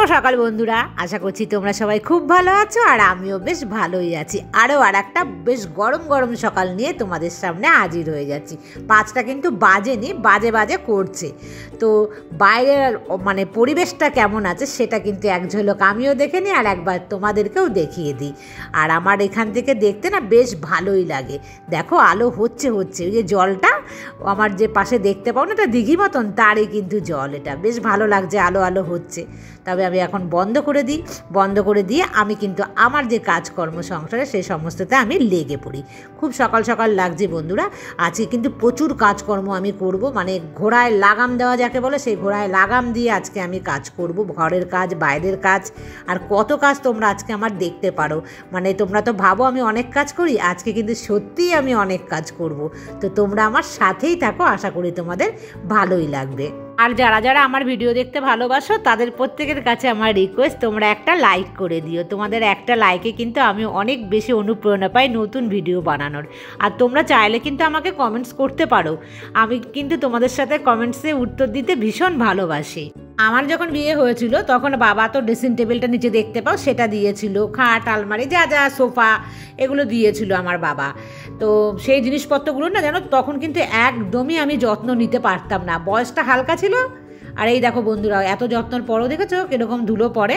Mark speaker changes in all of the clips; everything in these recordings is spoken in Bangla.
Speaker 1: সকাল বন্ধুরা, আশা করছি তোমরা সবাই খুব ভালো আছো আর আমিও বেশ ভালোই আছি। আরও আর একটা বেশ গরম গরম সকাল নিয়ে তোমাদের সামনে হাজির হয়ে যাচ্ছি। 5টা কিন্তু বাজেনি, বাজে বাজে করছে। তো বাইরের মানে পরিবেশটা কেমন আছে সেটা কিন্তু এক ঝলক আমিও দেখে নিই আর একবার তোমাদেরকেও দেখিয়ে দিই। আর আমার এখান থেকে দেখতে না বেশ ভালোই লাগে। দেখো আলো হচ্ছে ওই যে জলটা আমার যে পাশে দেখতে পাও না, এটা দিঘি মতন, তারই কিন্তু জল। এটা বেশ ভালো লাগছে, আলো আলো হচ্ছে। তবে আমি এখন বন্ধ করে দিয়ে আমি কিন্তু আমার যে কাজকর্ম সংসারে সেই সমস্ততে আমি লেগে পড়ি। খুব সকাল সকাল লাগছে বন্ধুরা। আজকে কিন্তু প্রচুর কাজকর্ম আমি করব, মানে ঘোড়ায় লাগাম দেওয়া যাকে বলে, সেই ঘোড়ায় লাগাম দিয়ে আজকে আমি কাজ করব। ঘরের কাজ, বাইরের কাজ, আর কত কাজ তোমরা আজকে আমার দেখতে পারো। মানে তোমরা তো ভাবো আমি অনেক কাজ করি, আজকে কিন্তু সত্যিই আমি অনেক কাজ করব। তো তোমরা আমার সাথেই থাকো, আশা করি তোমাদের ভালোই লাগবে। আর যারা যারা আমার ভিডিও দেখতে ভালোবাসো তাদের প্রত্যেকের কাছে আমার রিকোয়েস্ট, তোমরা একটা লাইক করে দিও। তোমাদের একটা লাইকে কিন্তু আমি অনেক বেশি অনুপ্রেরণা পাই নতুন ভিডিও বানানোর। আর তোমরা চাইলে কিন্তু আমাকে কমেন্টস করতে পারো, আমি কিন্তু তোমাদের সাথে কমেন্টসে উত্তর দিতে ভীষণ ভালোবাসি। আমার যখন বিয়ে হয়েছিল তখন বাবা তো ড্রেসিং টেবিলটা নিচে দেখতে পাও সেটা দিয়েছিল, খাট আলমারি যা যা সোফা এগুলো দিয়েছিল আমার বাবা। তো সেই জিনিসপত্রগুলো না জানো তখন কিন্তু একদমই আমি যত্ন নিতে পারতাম না, বয়সটা হালকা ছিল। আর এই দেখো বন্ধুরা, এত যত্নের পরও দেখেছো কীরকম ধুলো পড়ে।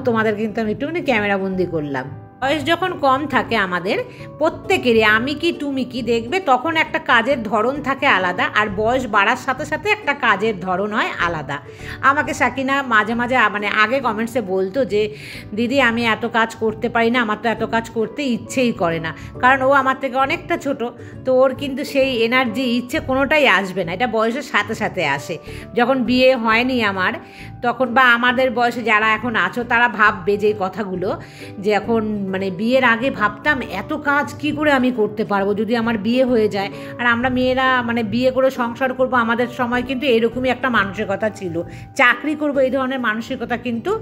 Speaker 1: তোমাদের কিন্তু আমি একটুখানি ক্যামেরাবন্দি করলাম। বয়স যখন কম থাকে আমাদের প্রত্যেকেরই, আমি কি তুমি কি দেখবে, তখন একটা কাজের ধরন থাকে আলাদা, আর বয়স বাড়ার সাথে সাথে একটা কাজের ধরন হয় আলাদা। আমাকে সাকিনা মাঝে মাঝে মানে আগে কমেন্টসে বলতো যে দিদি আমি এত কাজ করতে পারি না, আমার তো এত কাজ করতে ইচ্ছেই করে না, কারণ ও আমার থেকে অনেকটা ছোট। তো ওর কিন্তু সেই এনার্জি ইচ্ছে কোনোটাই আসবে না, এটা বয়সের সাথে সাথে আসে। যখন বিয়ে হয়নি আমার তখন, বা আমাদের বয়সে যারা এখন আছো তারা ভাববে যে কথাগুলো, যে এখন মানে বিয়ের আগে ভাবতাম এত কাজ কি করে আমি করতে পারবো যদি আমার বিয়ে হয়ে যায়। আর আমরা মেয়েরা মানে বিয়ে করে সংসার করব, আমাদের সময় কিন্তু এরকমই একটা মানসিকতা ছিল। চাকরি করব এই ধরনের মানসিকতা কিন্তু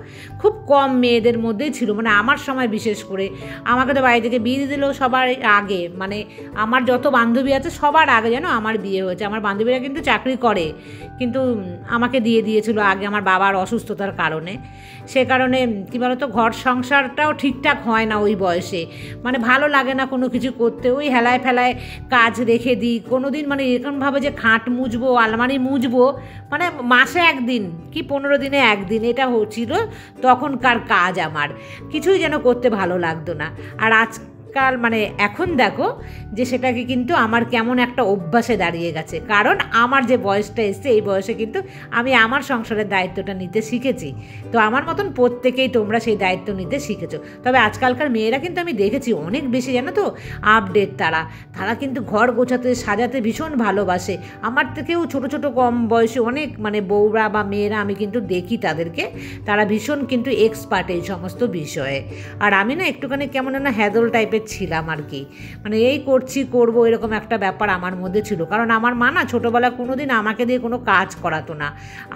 Speaker 1: খুব কম মেয়েদের মধ্যেই ছিল, মানে আমার সময় বিশেষ করে। আমাকে তো বাড়ি থেকে বিয়ে দিল সবার আগে, মানে আমার যত বান্ধবী আছে সবার আগে যেন আমার বিয়ে হয়েছে। আমার বান্ধবীরা কিন্তু চাকরি করে, কিন্তু আমাকে দিয়ে দিয়েছিল আগে আমার বাবার অসুস্থতার কারণে। সে কারণে কী বলতো, ঘর সংসারটাও ঠিকঠাক হয় না ওই বয়সে, মানে ভালো লাগে না কোনো কিছু করতে। ওই হেলায় ফেলায় কাজ রেখে দিই। কোনো দিন মানে এরকমভাবে যে খাট মুছবো, আলমারি মুছবো, মানে মাসে একদিন কি 15 দিনে একদিন, এটা হচ্ছিল তখনকার কাজ। আমার কিছুই যেন করতে ভালো লাগতো না। আর মানে এখন দেখো যে সেটাকে কিন্তু আমার কেমন একটা অভ্যাসে দাঁড়িয়ে গেছে, কারণ আমার যে বয়সটা এসছে এই বয়সে কিন্তু আমি আমার সংসারের দায়িত্বটা নিতে শিখেছি। তো আমার মতন প্রত্যেকেই তোমরা সেই দায়িত্ব নিতে শিখেছো। তবে আজকালকার মেয়েরা কিন্তু আমি দেখেছি অনেক বেশি জানো তো আপডেট, তারা কিন্তু ঘর গোছাতে সাজাতে ভীষণ ভালোবাসে। আমার থেকেও ছোট ছোট কম বয়সে অনেক মানে বউরা বা মেয়েরা আমি কিন্তু দেখি তাদেরকে, তারা ভীষণ কিন্তু এক্সপার্ট এই সমস্ত বিষয়ে। আর আমি না একটুখানি কেমন না হ্যাদল টাইপের ছিলাম আর কি, মানে এই করবো এরকম একটা ব্যাপার আমার মধ্যে ছিল। কারণ আমার মা না ছোটোবেলায় কোনোদিন আমাকে দিয়ে কোনো কাজ করাতো না,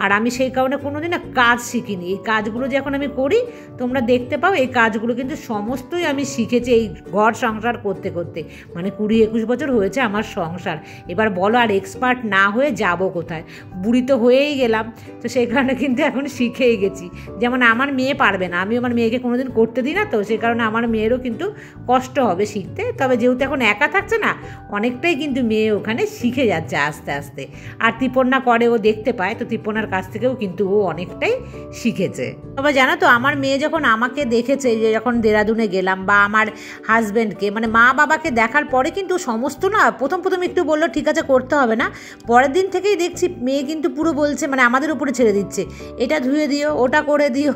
Speaker 1: আর আমি সেই কারণে কোনোদিন না কাজ শিখিনি। এই কাজগুলো যে এখন আমি করি তোমরা দেখতে পাও, এই কাজগুলো কিন্তু সমস্তই আমি শিখেছি এই ঘর সংসার করতে করতে। মানে 20-21 বছর হয়েছে আমার সংসার। এবার বলো আর এক্সপার্ট না হয়ে যাব কোথায়, বুড়ি তো হয়েই গেলাম। তো সেই কারণে কিন্তু এখন শিখেই গেছি। যেমন আমার মেয়ে পারবে না, আমি আমার মেয়েকে কোনোদিন করতে দিই না, তো সেই কারণে আমার মেয়েরও কিন্তু কষ্ট হবে শিখতে। তবে যেহেতু এখন একা থাকছে না, অনেকটাই কিন্তু মেয়ে ওখানে শিখে যাচ্ছে আস্তে আস্তে। আর ত্রিপর্ণা করে, ও দেখতে পায়, তো ত্রিপর্ণার কাছ থেকেও কিন্তু ও অনেকটাই শিখেছে। তবে জানো তো আমার মেয়ে যখন আমাকে দেখেছে, যে যখন দেরাদুনে গেলাম বা আমার হাজব্যান্ডকে, মানে মা বাবাকে দেখার পরে কিন্তু সমস্ত না প্রথম একটু বললো ঠিক আছে করতে হবে না, পরের দিন থেকেই দেখছি মেয়ে কিন্তু পুরো বলছে, মানে আমাদের উপরে ছেড়ে দিচ্ছে, এটা ধুয়ে দিও, ওটা করে দিও।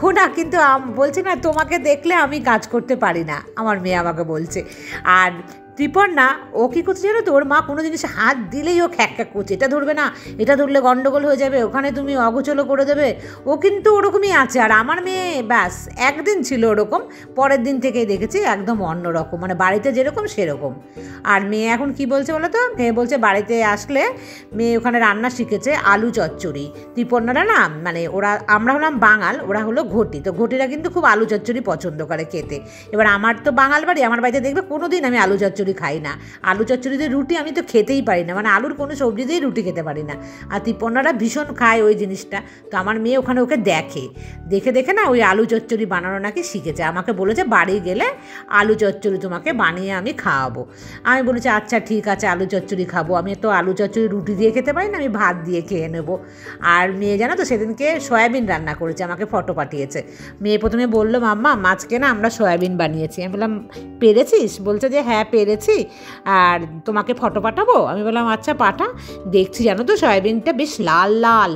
Speaker 1: ওটা কিন্তু বলছে না তোমাকে দেখলে আমি কাজ করতে পারি না, আমার মেয়ে আমাকে বলছে। আর ত্রিপর্ণা ও কী করছে জানো তো, ওর মা কোনো জিনিসে হাত দিলেই ও খ্যাক করছে, এটা ধরবে না, এটা ধরলে গন্ডগোল হয়ে যাবে, ওখানে তুমি অগোচলো করে দেবে। ও কিন্তু ওরকমই আছে। আর আমার মেয়ে ব্যাস একদিন ছিল ওরকম, পরের দিন থেকেই দেখেছি একদম অন্যরকম, মানে বাড়িতে যেরকম সেরকম। আর মেয়ে এখন কি বলছে বলো তো, মেয়ে বলছে বাড়িতে আসলে মেয়ে ওখানে রান্না শিখেছে আলু চচ্চড়ি। ত্রিপর্ণারা না মানে আমরা হলাম বাঙাল, ওরা হলো ঘটি, তো ঘটিরা কিন্তু খুব আলু চচ্চড়ি পছন্দ করে খেতে। এবার আমার তো বাঙাল বাড়ি, আমার বাড়িতে দেখবে কোনো দিন আমি আলু চচ্চড়ি চচ্চড়ি খাই না। আলু চচ্চড়ি দিয়ে রুটি আমি তো খেতেই পারি না, মানে আলুর কোনো সবজি দিয়েই রুটি খেতে পারি না। আর তিপন্নারা ভীষণ খায় ওই জিনিসটা। তো আমার মেয়ে ওখানে ওকে দেখে দেখে না ওই আলু চচ্চড়ি বানানো নাকি শিখেছে। আমাকে বলেছে বাড়ি গেলে আলু চচ্চড়ি তোমাকে বানিয়ে আমি খাওয়াবো। আমি বলেছি আচ্ছা ঠিক আছে, আলু চচ্চড়ি খাবো। আমি তো আলু চচ্চড়ি রুটি দিয়ে খেতে পারি না, আমি ভাত দিয়ে খেয়ে নেবো। আর মেয়ে জানো তো সেদিনকে সয়াবিন রান্না করেছে, আমাকে ফটো পাঠিয়েছে। মেয়ে প্রথমে বললো মাম্মা মাছকে না আমরা সয়াবিন বানিয়েছি। আমি বললাম পেরেছিস? বলছে যে হ্যাঁ পেরেছি, আর তোমাকে ফটো পাঠাবো? আমি বললাম আচ্ছা পাঠা। দেখছি জানো তো সয়াবিনটা বেশ লাল লাল।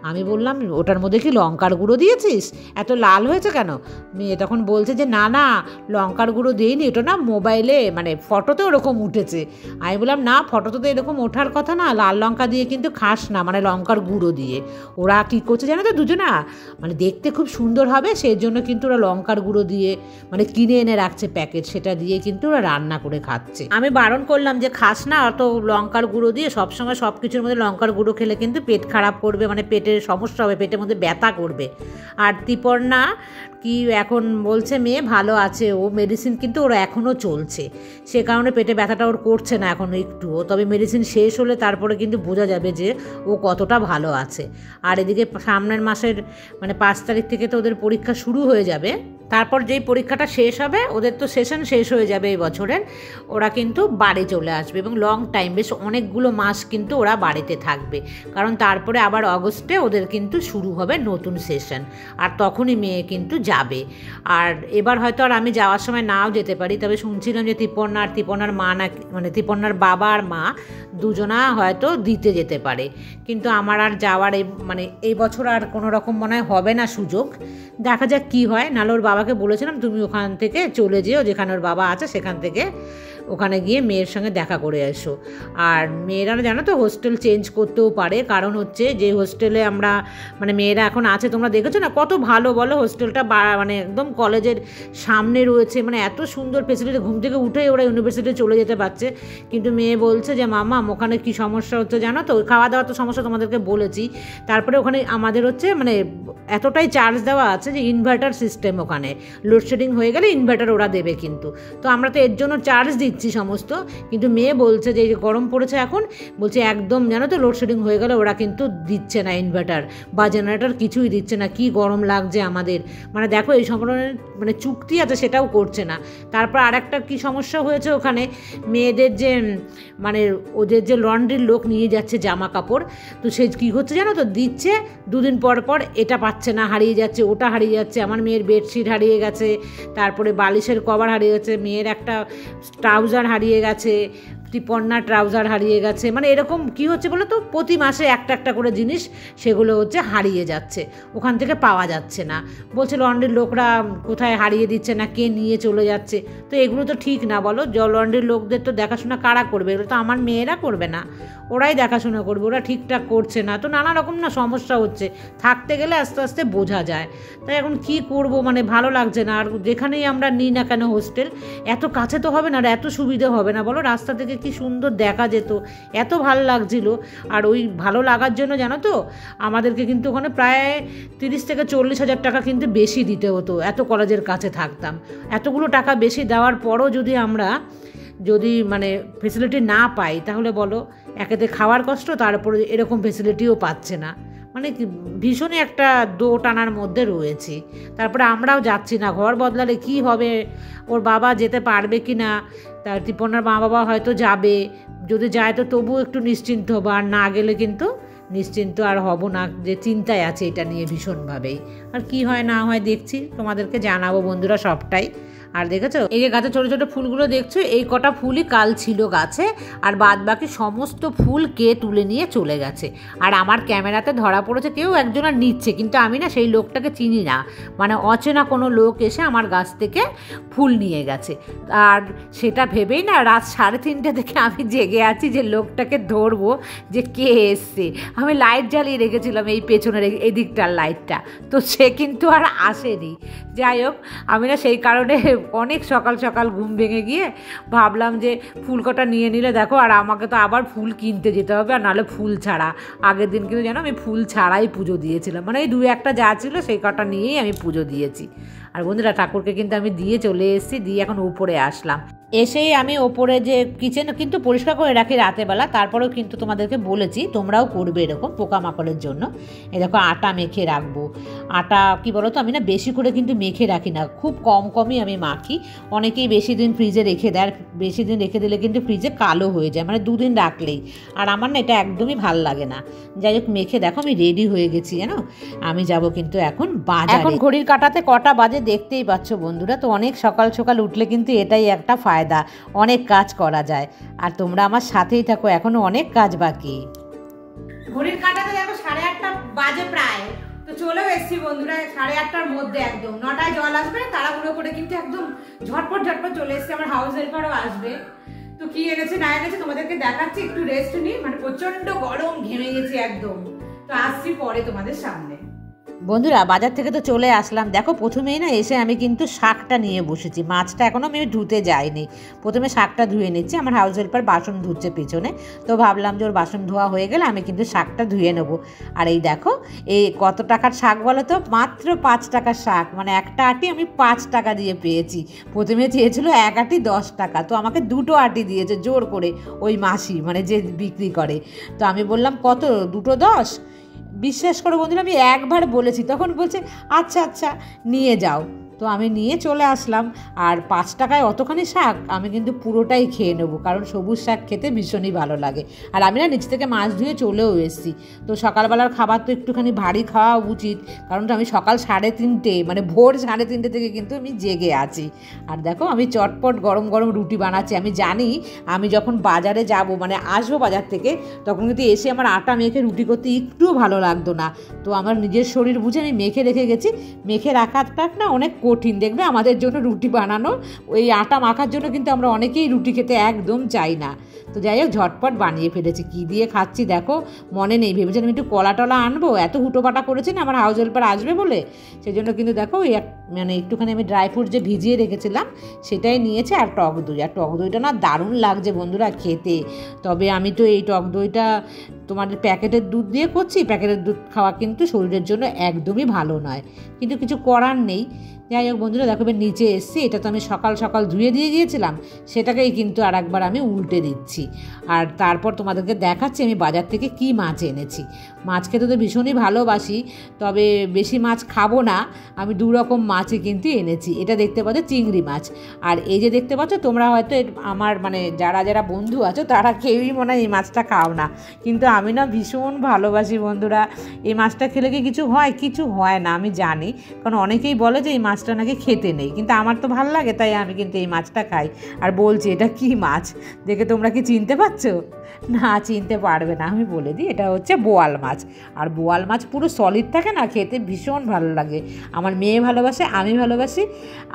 Speaker 1: আমি বললাম ওটার মধ্যে কি লঙ্কার গুঁড়ো দিয়েছিস? এত লাল হয়েছে কেন? মেয়ে তখন বলছে যে না না লঙ্কার গুঁড়ো দিইনি, ওটা না মোবাইলে মানে ফটোতে ওরকম উঠেছে। আমি বললাম না ফটোতে তো এরকম ওঠার কথা না, লাল লঙ্কা দিয়ে কিন্তু খাস না, মানে লঙ্কার গুঁড়ো দিয়ে। ওরা কী করছে জানো তো দুজনা, মানে দেখতে খুব সুন্দর হবে সেই জন্য কিন্তু ওরা লঙ্কার গুঁড়ো দিয়ে মানে কিনে এনে রাখছে প্যাকেট, সেটা দিয়ে কিন্তু ওরা রান্না করে খাচ্ছে। আমি বারণ করলাম যে খাস না অত লঙ্কার গুঁড়ো দিয়ে, সবসময় সব কিছুর মধ্যে লঙ্কার গুঁড়ো খেলে কিন্তু পেট খারাপ করবে, মানে পেটের সমস্যা হবে, পেটের মধ্যে ব্যথা করবে। আর তিপন্না কি এখন বলছে মেয়ে ভালো আছে, ও মেডিসিন কিন্তু ওর এখনও চলছে, সে কারণে পেটে ব্যথাটা ওর করছে না এখন একটুও। তবে মেডিসিন শেষ হলে তারপরে কিন্তু বোঝা যাবে যে ও কতটা ভালো আছে। আর এদিকে সামনের মাসের মানে 5 তারিখ থেকে তো ওদের পরীক্ষা শুরু হয়ে যাবে। তারপর যেই পরীক্ষাটা শেষ হবে, ওদের তো সেশন শেষ হয়ে যাবে এই বছরের, ওরা কিন্তু বাড়ি চলে আসবে এবং লং টাইম বেশ অনেকগুলো মাস কিন্তু ওরা বাড়িতে থাকবে। কারণ তারপরে আবার অগস্টে ওদের কিন্তু শুরু হবে নতুন সেশন, আর তখনই মেয়ে কিন্তু যাবে। আর এবার হয়তো আর আমি যাওয়ার সময় নাও যেতে পারি, তবে শুনছিলাম যে তিপন্না আর তিপন্নার মা না, মানে তিপন্নার বাবা আর মা দুজনা হয়তো দিতে যেতে পারে। কিন্তু আমার আর যাওয়ার এই বছর আর কোনো রকম মনে হয় হবে না সুযোগ, দেখা যাক কী হয়। নাহলে ওর বাবাকে বলেছিলাম তুমি ওখান থেকে চলে যেও, যেখানে ওর বাবা আছে সেখান থেকে ওখানে গিয়ে মেয়ের সঙ্গে দেখা করে এসো। আর মেয়েরা জানো তো হোস্টেল চেঞ্জ করতেও পারে, কারণ হচ্ছে যে হোস্টেলে আমরা মানে মেয়েরা এখন আছে তোমরা দেখেছো না কত ভালো বলো হোস্টেলটা, মানে একদম কলেজের সামনে রয়েছে, মানে এত সুন্দর ফেসিলিটি, ঘুম থেকে উঠেই ওরা ইউনিভার্সিটি চলে যেতে পারছে। কিন্তু মেয়ে বলছে যে মামা ওখানে কী সমস্যা হচ্ছে জানো তো, ওই খাওয়া দাওয়ার তো সমস্যা তোমাদেরকে বলেছি। তারপরে ওখানে আমাদের হচ্ছে মানে এতটাই চার্জ দেওয়া আছে যে ইনভার্টার সিস্টেম, ওখানে লোডশেডিং হয়ে গেলে ইনভার্টার ওরা দেবে কিন্তু, তো আমরা তো এর জন্য চার্জ দিচ্ছি সমস্ত। কিন্তু মেয়ে বলছে যে গরম পড়েছে এখন, বলছে একদম জানো তো লোডশেডিং হয়ে গেলে ওরা কিন্তু দিচ্ছে না ইনভার্টার বা জেনারেটর, কিছুই দিচ্ছে না। কি গরম লাগছে আমাদের, মানে দেখো এই সম্পর্কে মানে চুক্তি আছে সেটাও করছে না। তারপর আরেকটা কি সমস্যা হয়েছে ওখানে, মেয়েদের যে মানে ওদের যে লন্ড্রির লোক নিয়ে যাচ্ছে জামা কাপড়, তো সে কী হচ্ছে জানো তো, দিচ্ছে 2 দিন পর পর এটা পাচ্ছে না, হারিয়ে যাচ্ছে, ওটা হারিয়ে যাচ্ছে। আমার মেয়ের বেডশিট হারিয়ে গেছে, তারপরে বালিশের কভার হারিয়ে গেছে, মেয়ের একটা ট্রাউজার হারিয়ে গেছে, তিপন্নার ট্রাউজার হারিয়ে গেছে, মানে এরকম কি হচ্ছে বলো তো, প্রতি মাসে একটা একটা করে জিনিস সেগুলো হচ্ছে হারিয়ে যাচ্ছে, ওখান থেকে পাওয়া যাচ্ছে না। বলছে লন্ড্রির লোকরা কোথায় হারিয়ে দিচ্ছে না, কে নিয়ে চলে যাচ্ছে। তো এগুলো তো ঠিক না বলো, লন্ড্রির লোকদের তো দেখাশোনা কারা করবে? এগুলো তো আমার মেয়েরা করবে না, ওরাই দেখাশোনা করবে, ওরা ঠিকঠাক করছে না। তো নানা রকম না সমস্যা হচ্ছে, থাকতে গেলে আস্তে আস্তে বোঝা যায়। তাই এখন কি করব, মানে ভালো লাগছে না। আর যেখানেই আমরা নিই না কেন হোস্টেল, এত কাছে তো হবে না আর এত সুবিধে হবে না বলো, রাস্তা থেকে কি সুন্দর দেখা যেত, এত ভালো লাগছিল। আর ওই ভালো লাগার জন্য জানো তো আমাদেরকে কিন্তু ওখানে প্রায় 30 থেকে 40 হাজার টাকা কিন্তু বেশি দিতে হতো, এত কলেজের কাছে থাকতাম। এতগুলো টাকা বেশি দেওয়ার পরও যদি মানে ফেসিলিটি না পাই, তাহলে বলো একেতে খাওয়ার কষ্ট, তারপরে এরকম ফেসিলিটিও পাচ্ছে না, মানে ভীষণই একটা দোটানার মধ্যে রয়েছি। তারপরে আমরাও যাচ্ছি না, ঘর বদলালে কি হবে, ওর বাবা যেতে পারবে কি না। তার তিপন্নার মা বাবা হয়তো যাবে, যদি যায় তো তবুও একটু নিশ্চিন্ত হবো, আর না গেলে কিন্তু নিশ্চিন্ত আর হব না, যে চিন্তায় আছে এটা নিয়ে ভীষণভাবেই। আর কি হয় না হয় দেখছি, তোমাদেরকে জানাবো বন্ধুরা সবটাই। আর দেখেছো এই যে গাছে ছোটো ছোটো ফুলগুলো দেখছো, এই কটা ফুলই কাল ছিল গাছে, আর বাদ বাকি সমস্ত ফুল কে তুলে নিয়ে চলে গেছে। আর আমার ক্যামেরাতে ধরা পড়েছে কেউ একজন আর নিচ্ছে, কিন্তু আমি না সেই লোকটাকে চিনি না, মানে অচেনা কোনো লোক এসে আমার গাছ থেকে ফুল নিয়ে গেছে। আর সেটা ভেবেই না রাত 3:30 থেকে আমি জেগে আছি যে লোকটাকে ধরবো, যে কে এসছে। আমি লাইট জ্বালিয়ে রেখেছিলাম এই পেছনের এই দিকটার লাইটটা, তো সে কিন্তু আর আসেনি। যাই হোক, আমি না সেই কারণে অনেক সকাল সকাল ঘুম ভেঙে গিয়ে ভাবলাম যে ফুল কটা নিয়ে নিলে দেখো, আর আমাকে তো আবার ফুল কিনতে যেতে হবে, আর নাহলে ফুল ছাড়া। আগের দিন কিন্তু জানো আমি ফুল ছাড়াই পুজো দিয়েছিলাম, মানে এই 2-1টা যা ছিল সেই কটা নিয়েই আমি পুজো দিয়েছি। আর বন্ধুরা ঠাকুরকে কিন্তু আমি দিয়ে চলে এসেছি, দিয়ে এখন উপরে আসলাম। এসেই আমি ওপরে যে কিচেন কিন্তু পরিষ্কার করে রাখি রাতেরবেলা, তারপরেও কিন্তু তোমাদেরকে বলেছি তোমরাও করবে এরকম পোকামাকড়ের জন্য। এই দেখো আটা মেখে রাখবো। আটা কি বলো তো, আমি না বেশি করে কিন্তু মেখে রাখি না, খুব কমই আমি মাখি। অনেকেই বেশি দিন ফ্রিজে রেখে দেয়, বেশি দিন রেখে দিলে কিন্তু ফ্রিজে কালো হয়ে যায়, মানে 2 দিন রাখলেই। আর আমার না এটা একদমই ভাল লাগে না। যাই হোক মেখে দেখো আমি রেডি হয়ে গেছি জানো। আমি যাব কিন্তু এখন বাজারে। এখন ঘড়ির কাঁটাতে কটা বাজে দেখতেই পাচ্ছ বন্ধুরা। তো অনেক সকাল সকাল উঠলে কিন্তু এটাই একটা ফায়দা, অনেক কাজ করা যায়। আর তোমরা আমার সাথেই থাকো, এখনো অনেক কাজ বাকি। ঘড়ির কাঁটাতে দেখো 8:30 বাজে প্রায়। তো চলেও এসছি বন্ধুরা 8:30টার মধ্যে, একদম 9টায় জল আসবে, তাড়াহুড়ো করে কিন্তু একদম ঝটপট চলে এসছি। আমার হাউস হেল্পারও আসবে। তো কি এনেছে না এনেছে তোমাদেরকে দেখাচ্ছি, একটু রেস্ট নিই, মানে প্রচন্ড গরম, ঘেমে গেছি একদম। তো আসছি পরে তোমাদের সামনে। বন্ধুরা বাজার থেকে তো চলে আসলাম। দেখো প্রথমেই না এসে আমি কিন্তু শাকটা নিয়ে বসেছি, মাছটা এখনও আমি ধুতে যাইনি। প্রথমে শাকটা ধুয়ে নিচ্ছি, আমার হাউস হেল্পার বাসন ধুচ্ছে পিছনে। তো ভাবলাম যে ওর বাসন ধোয়া হয়ে গেলে আমি কিন্তু শাকটা ধুয়ে নেবো। আর এই দেখো এই কত টাকার শাক বলো তো, মাত্র 5 টাকার শাক, মানে একটা আটি আমি 5 টাকা দিয়ে পেয়েছি। প্রথমে চেয়েছিল 1 আটি 10 টাকা, তো আমাকে 2টো আটি দিয়েছে জোর করে ওই মাসি, মানে যে বিক্রি করে। তো আমি বললাম কত, 2টো 10। বিশ্বাস করো বন্ধুরা আমি একবার বলেছি, তখন বলছে আচ্ছা আচ্ছা নিয়ে যাও। তো আমি নিয়ে চলে আসলাম। আর 5 টাকায় অতখানি শাক আমি কিন্তু পুরোটাই খেয়ে নেবো, কারণ সবুজ শাক খেতে ভীষণই ভালো লাগে। আর আমি না নিচ থেকে মাছ ধুয়ে চলেও এসেছি। তো সকালবেলার খাবার তো একটুখানি ভারী খাওয়া উচিত, কারণ আমি সকাল 3:30 মানে ভোর 3:30 থেকে কিন্তু আমি জেগে আছি। আর দেখো আমি চটপট গরম গরম রুটি বানাচ্ছি। আমি জানি আমি যখন বাজারে যাব, মানে আসবো বাজার থেকে, তখন কিন্তু এসে আমার আটা মেখে রুটি করতে একটুও ভালো লাগতো না। তো আমার নিজের শরীর বুঝে আমি মেখে রেখে গেছি। মেখে রাখাটা না অনেক কঠিন, দেখবে আমাদের জন্য রুটি বানানো, ওই আটা মাখার জন্য কিন্তু আমরা অনেকেই রুটি খেতে একদম চাই না। তো যাই হোক ঝটপট বানিয়ে ফেলেছি। কী দিয়ে খাচ্ছি দেখো, মনে নেই, ভেবেছিলাম একটু কলা টলা আনবো, এত হুটোপাটা করেছি না আমার হাউস হেল্পার আসবে বলে। সেই জন্য কিন্তু দেখো ওই মানে একটুখানি আমি ড্রাই ফ্রুট যে ভিজিয়ে রেখেছিলাম সেটাই নিয়েছে, আর টক দই। আর টক দইটা না দারুণ লাগছে বন্ধুরা খেতে। তবে আমি তো এই টক দইটা তোমাদের প্যাকেটের দুধ দিয়ে করছি। প্যাকেটের দুধ খাওয়া কিন্তু শরীরের জন্য একদমই ভালো নয়, কিন্তু কিছু করার নেই। যাই হোক বন্ধুরা দেখো নিচে এসছি, এটা তো আমি সকাল সকাল ধুয়ে দিয়ে গিয়েছিলাম, সেটাকেই কিন্তু আর একবার আমি উল্টে দিচ্ছি। আর তারপর তোমাদেরকে দেখাচ্ছি আমি বাজার থেকে কি মাছ এনেছি। মাছ খেতে তো ভীষণই ভালোবাসি, তবে বেশি মাছ খাবো না, আমি 2 রকম মাছই কিন্তু এনেছি। এটা দেখতে পাচ্ছ চিংড়ি মাছ, আর এই যে দেখতে পাচ্ছ তোমরা হয়তো আমার মানে যারা যারা বন্ধু আছো তারা কেউই মনে হয় এই মাছটা খাও না, কিন্তু আমি না ভীষণ ভালোবাসি বন্ধুরা। এই মাছটা খেলে কি কিছু হয়? কিছু হয় না আমি জানি, কারণ অনেকেই বলে যে এই মাছটা নাকি খেতে নেই, কিন্তু আমার তো ভালো লাগে, তাই আমি কিন্তু এই মাছটা খাই। আর বলছি এটা কি মাছ দেখে তোমরা কি চিনতে পারছো? না চিনতে পারবে না, আমি বলে দিই এটা হচ্ছে বোয়াল মাছ। আর বোয়াল মাছ পুরো সলিড থাকে না, খেতে ভীষণ ভালো লাগে। আমার মেয়ে ভালোবাসে, আমি ভালোবাসি,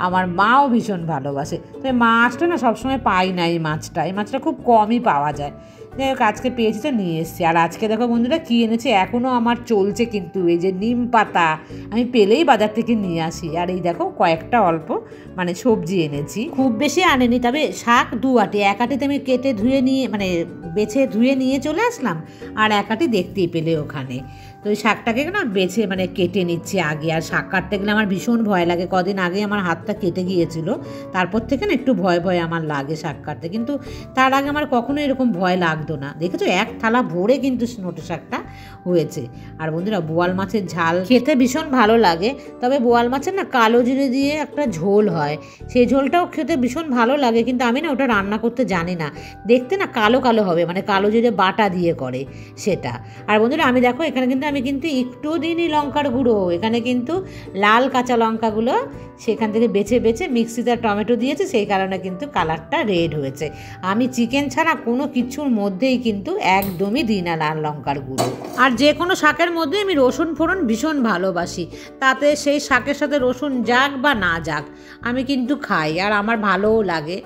Speaker 1: আমার মাও ভীষণ ভালোবাসে। তো এই মাছটা না সবসময় পাই না, এই মাছটা খুব কমই পাওয়া যায়। যাই হোক আজকে পেয়েছি তো নিয়ে এসেছি। আর আজকে দেখো বন্ধুরা কী এনেছে, এখনও আমার চলছে কিন্তু এই যে নিম পাতা, আমি পেলেই বাজার থেকে নিয়ে আসি। আর এই দেখো কয়েকটা অল্প মানে সবজি এনেছি, খুব বেশি আনেনি। তবে শাক 2 আটি, 1 আটিতে আমি কেটে ধুয়ে নিয়ে মানে বেছে ধুয়ে নিয়ে চলে আসলাম, আর 1 আটি দেখতেই পেলে ওখানে। তো ওই শাকটাকে না বেছে মানে কেটে নিচ্ছি আগে। আর শাক কাটতে গেলে আমার ভীষণ ভয় লাগে, কদিন আগে আমার হাতটা কেটে গিয়েছিল, তারপর থেকে না একটু ভয় ভয় আমার লাগে শাক কাটতে, কিন্তু তার আগে আমার কখনো এরকম ভয় লাগতো না। দেখেছো 1 থালা ভরে কিন্তু নোটে শাকটা হয়েছে। আর বন্ধুরা বোয়াল মাছের ঝাল খেতে ভীষণ ভালো লাগে, তবে বোয়াল মাছের না কালো জিরে দিয়ে একটা ঝোল হয়, সেই ঝোলটাও খেতে ভীষণ ভালো লাগে, কিন্তু আমি না ওটা রান্না করতে জানি না। দেখতে না কালো কালো হবে, মানে কালো জিরে বাটা দিয়ে করে সেটা। আর বন্ধুরা আমি দেখো এখানে কিন্তু আমি কিন্তু একটু দিনই লঙ্কার গুঁড়ো, এখানে কিন্তু লাল কাঁচা লঙ্কাগুলো সেখান থেকে বেছে বেছে মিক্সিতে টমেটো দিয়েছে, সেই কারণে কিন্তু কালারটা রেড হয়েছে। আমি চিকেন ছাড়া কোনো কিছুর মধ্যেই কিন্তু একদমই দিই না লাল লঙ্কার গুঁড়ো। আর যে কোনো শাকের মধ্যে আমি রসুন ফোড়ন ভীষণ ভালোবাসি, তাতে সেই শাকের সাথে রসুন যাক বা না যাক আমি কিন্তু খাই, আর আমার ভালোও লাগে,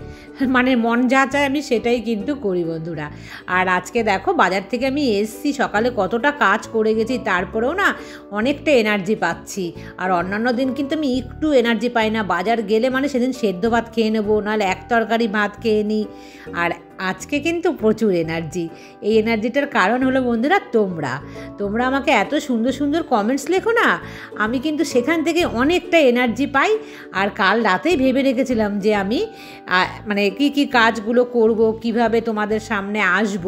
Speaker 1: মানে মন যা চায় আমি সেটাই কিন্তু করি বন্ধুরা। আর আজকে দেখো বাজার থেকে আমি এসছি, সকালে কতটা কাজ করে গেছি, তারপরেও না অনেকটা এনার্জি পাচ্ছি। আর অন্যান্য দিন কিন্তু আমি একটু এনার্জি পাই না, বাজার গেলে মানে সেদিন সেদ্ধ ভাত খেয়ে নেবো, নাহলে 1 তরকারি ভাত খেয়ে নিই। আর আজকে কিন্তু প্রচুর এনার্জি। এই এনার্জিটার কারণ হলো বন্ধুরা তোমরা আমাকে এত সুন্দর সুন্দর কমেন্টস লেখো না, আমি কিন্তু সেখান থেকে অনেকটা এনার্জি পাই। আর কাল রাতেই ভেবে রেখেছিলাম যে আমি মানে কি কাজগুলো করব, কিভাবে তোমাদের সামনে আসব।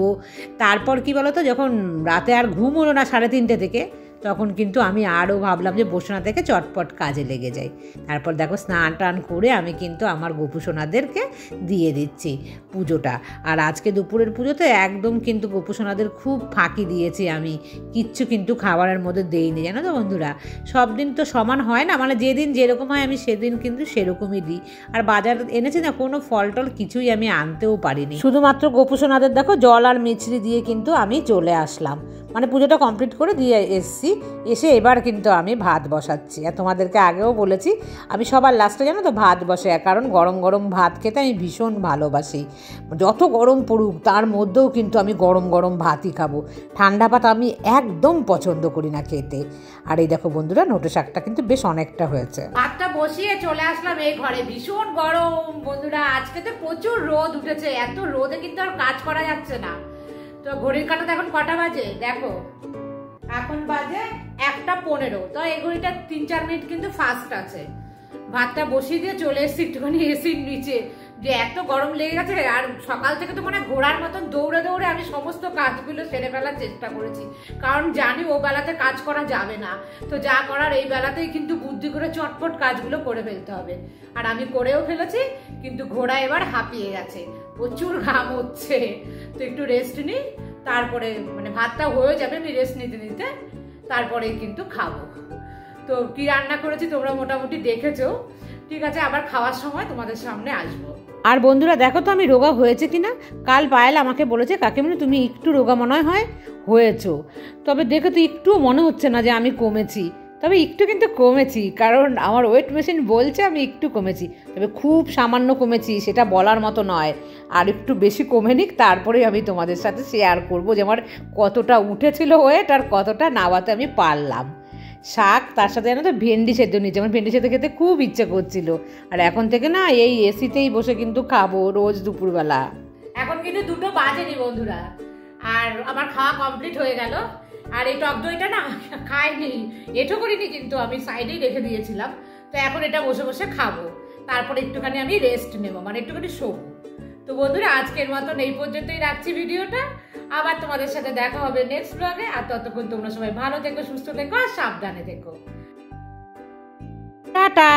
Speaker 1: তারপর কি বলো তো, যখন রাতে আর ঘুম হলো না 3:30 থেকে, তখন কিন্তু আমি আরও ভাবলাম যে বসে না থেকে চটপট কাজে লেগে যাই। তারপর দেখো স্নান টান করে আমি কিন্তু আমার গোপুসোনাদেরকে দিয়ে দিচ্ছি পুজোটা। আর আজকে দুপুরের পুজোতে একদম কিন্তু গোপুসোনাদের খুব ফাঁকি দিয়েছি আমি, কিচ্ছু কিন্তু খাবারের মধ্যে দেইনি, জানো তো বন্ধুরা। সব দিন তো সমান হয় না, মানে যেদিন যেরকম হয় আমি সেদিন কিন্তু সেরকমই দিই। আর বাজার এনেছি না, কোনো ফল টল কিছুই আমি আনতেও পারিনি, শুধুমাত্র গোপুসোনাদের দেখো জল আর মিছরি দিয়ে কিন্তু আমি চলে আসলাম, মানে পুজোটা কমপ্লিট করে দিয়ে এসছি। এসে এবার কিন্তু আমি ভাত বসাচ্ছি। আর তোমাদেরকে আগেও বলেছি আমি সবার লাস্টে জানো তো ভাত বসে, কারণ গরম গরম ভাত খেতে আমি ভীষণ ভালোবাসি। যত গরম পড়ুক তার মধ্যেও কিন্তু আমি গরম গরম ভাতই খাবো, ঠান্ডা ভাত আমি একদম পছন্দ করি না খেতে। আর এই দেখো বন্ধুরা, নোটে শাকটা কিন্তু বেশ অনেকটা হয়েছে। ভাতটা বসিয়ে চলে আসলাম এই ঘরে, ভীষণ গরম বন্ধুরা। আজকে তো প্রচুর রোদ উঠেছে, এত রোদে কিন্তু আর কাজ করা যাচ্ছে না। তো ঘড়ির কাঁটাতে এখন কটা বাজে দেখো, এখন বাজে 1:15। তো এই ঘড়িটা 3-4 মিনিট কিন্তু ফাস্ট আছে। ভাতটা বসিয়ে দিয়ে চলে এসেছি একটুখানি এসির নিচে, যে এত গরম লেগে গেছে। আর সকাল থেকে তো মানে ঘোড়ার মতন দৌড়ে দৌড়ে আমি সমস্ত কাজগুলো সেরে ফেলার চেষ্টা করেছি, কারণ জানি ও বেলাতে কাজ করা যাবে না। তো যা করার এই বেলাতেই কিন্তু বুদ্ধি করে চটপট কাজগুলো করে ফেলতে হবে। আর আমি করেও ফেলেছি, কিন্তু ঘোড়া এবার হাঁপিয়ে গেছে, প্রচুর ঘাম হচ্ছে। তো একটু রেস্ট নিই, তারপরে মানে ভাতটা হয়ে যাবে, আমি রেস্ট নিতে নিতে তারপরে কিন্তু খাবো। তো কি রান্না করেছি তোমরা মোটামুটি দেখেছো। ঠিক আছে, আবার খাওয়ার সময় তোমাদের সামনে আসবো। আর বন্ধুরা দেখো তো আমি রোগা হয়েছে কিনা। কাল পায়েল আমাকে বলেছে, কাকিমণি তুমি একটু রোগা মনে হয় হয়েছো, তবে দেখো তো একটুও মনে হচ্ছে না যে আমি কমেছি। তবে একটু কিন্তু কমেছি, কারণ আমার ওয়েট মেশিন বলছে আমি একটু কমেছি, তবে খুব সামান্য কমেছি, সেটা বলার মতো নয়। আর একটু বেশি কমে নিক, তারপরে আমি তোমাদের সাথে শেয়ার করবো যে আমার কতটা উঠেছিল ওয়েট আর কতটা নামাতে আমি পারলাম। শাক, তার সাথে জানো তো ভেন্ডি সেদ্ধ নিয়েছি, আমার ভেন্ডি সেদ্ধ খেতে খুব ইচ্ছে করছিল। আর এখন থেকে না এই এসিতেই বসে কিন্তু খাবো রোজ দুপুরবেলা। এখন কিন্তু 2টো বাজেনি বন্ধুরা, আর আমার খাওয়া কমপ্লিট হয়ে গেল। আর এই টক দইটা না খাইনি, এঁটো করিনি, কিন্তু আমি সাইডেই রেখে দিয়েছিলাম। তো এখন এটা বসে বসে খাবো, তারপরে একটুখানি আমি রেস্ট নেবো, মানে একটুখানি শোবো। তো বন্ধুরা আজকের মতন এই পর্যন্তই রাখছি ভিডিওটা। আবার তোমাদের সাথে দেখা হবে নেক্সট ব্লগে। আর ততক্ষণ তোমরা সবাই ভালো থেকো, সুস্থ থেকো আর সাবধানে থেকো। টাটা।